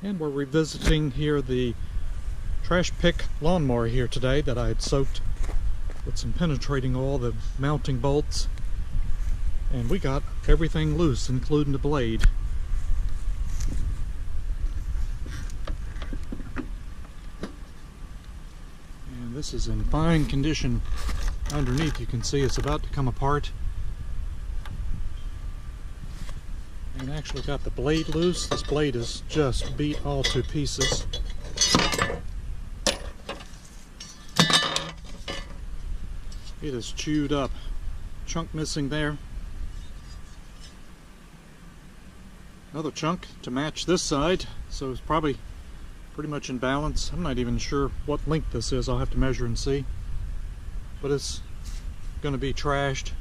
And we're revisiting here the trash pick lawnmower here today that I had soaked with some penetrating oil, the mounting bolts, and we got everything loose, including the blade. And this is in fine condition underneath. You can see it's about to come apart. And actually got the blade loose. This blade is just beat all to pieces. It is chewed up. Chunk missing there. Another chunk to match this side, so it's probably pretty much in balance. I'm not even sure what length this is. I'll have to measure and see. But it's going to be trashed.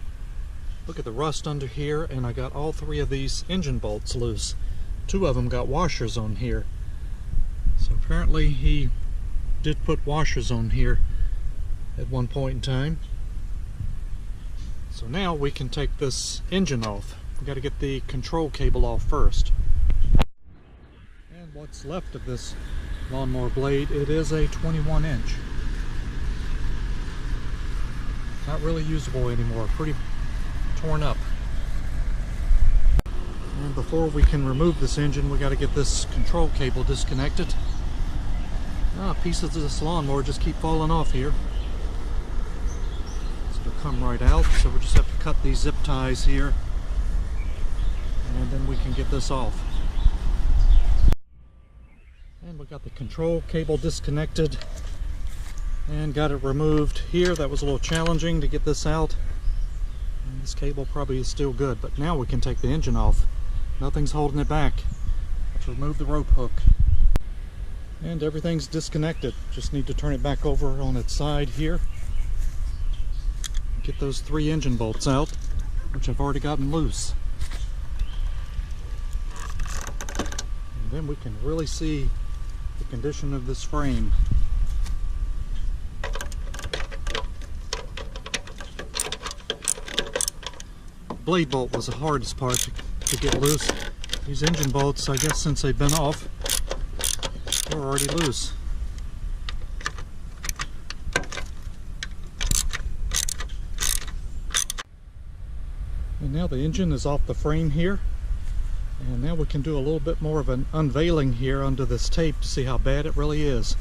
Look at the rust under here, and I got all three of these engine bolts loose. Two of them got washers on here. So apparently he did put washers on here at one point in time. So now we can take this engine off. We got to get the control cable off first. And what's left of this lawnmower blade, it is a 21 inch. Not really usable anymore, pretty torn up. And before we can remove this engine, we got to get this control cable disconnected. Pieces of this lawnmower just keep falling off here. So it'll come right out, so we just have to cut these zip ties here, and then we can get this off. And we got the control cable disconnected and got it removed here. That was a little challenging to get this out. And this cable probably is still good, but now we can take the engine off. Nothing's holding it back. Have to remove the rope hook. And everything's disconnected. Just need to turn it back over on its side here. Get those three engine bolts out, which I've already gotten loose. And then we can really see the condition of this frame. Blade bolt was the hardest part to get loose. These engine bolts, I guess since they've been off, they're already loose. And now the engine is off the frame here. And now we can do a little bit more of an unveiling here under this tape to see how bad it really is.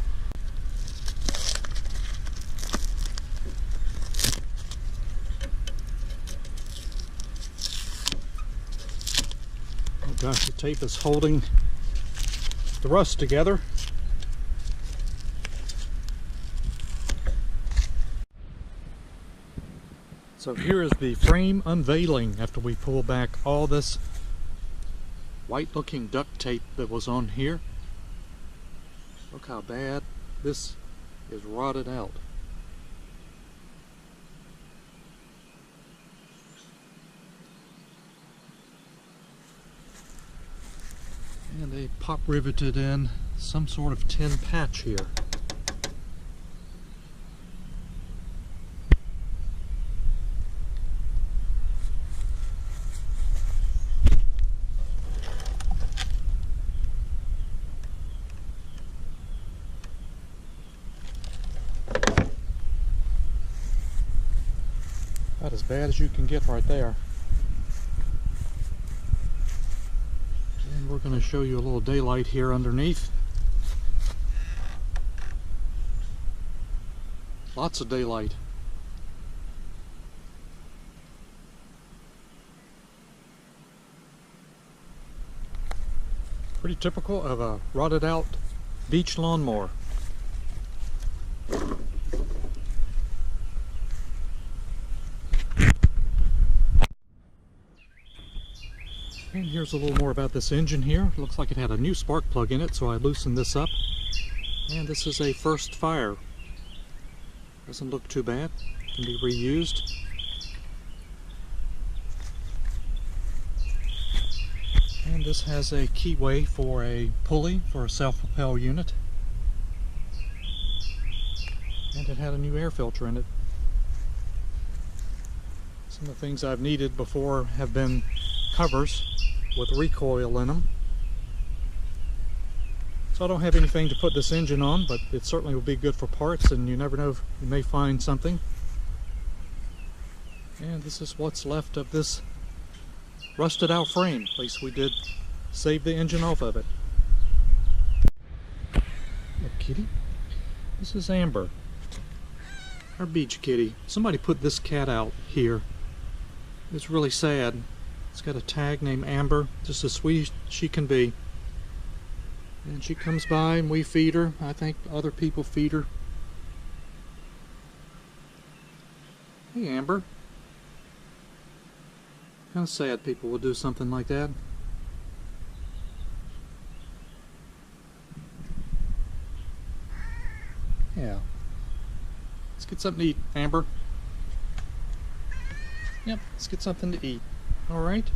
Gosh, the tape is holding the rust together. So here is the frame unveiling after we pull back all this white looking duct tape that was on here. Look how bad this is rotted out. And they pop riveted in some sort of tin patch here. About as bad as you can get right there. We're going to show you a little daylight here underneath. Lots of daylight. Pretty typical of a rotted out beach lawnmower. And here's a little more about this engine here. It looks like it had a new spark plug in it, so I loosened this up. And this is a first fire. Doesn't look too bad. Can be reused. And this has a keyway for a pulley for a self-propel unit. And it had a new air filter in it. Some of the things I've needed before have been covers with recoil in them. So I don't have anything to put this engine on, but it certainly will be good for parts, and you never know, you may find something. And this is what's left of this rusted out frame. At least we did save the engine off of it. Look, kitty. This is Amber, our beach kitty. Somebody put this cat out here. It's really sad. It's got a tag named Amber, just as sweet as she can be. And she comes by and we feed her. I think other people feed her. Hey, Amber. Kind of sad people will do something like that. Yeah. Let's get something to eat, Amber. Yep, let's get something to eat. Alright?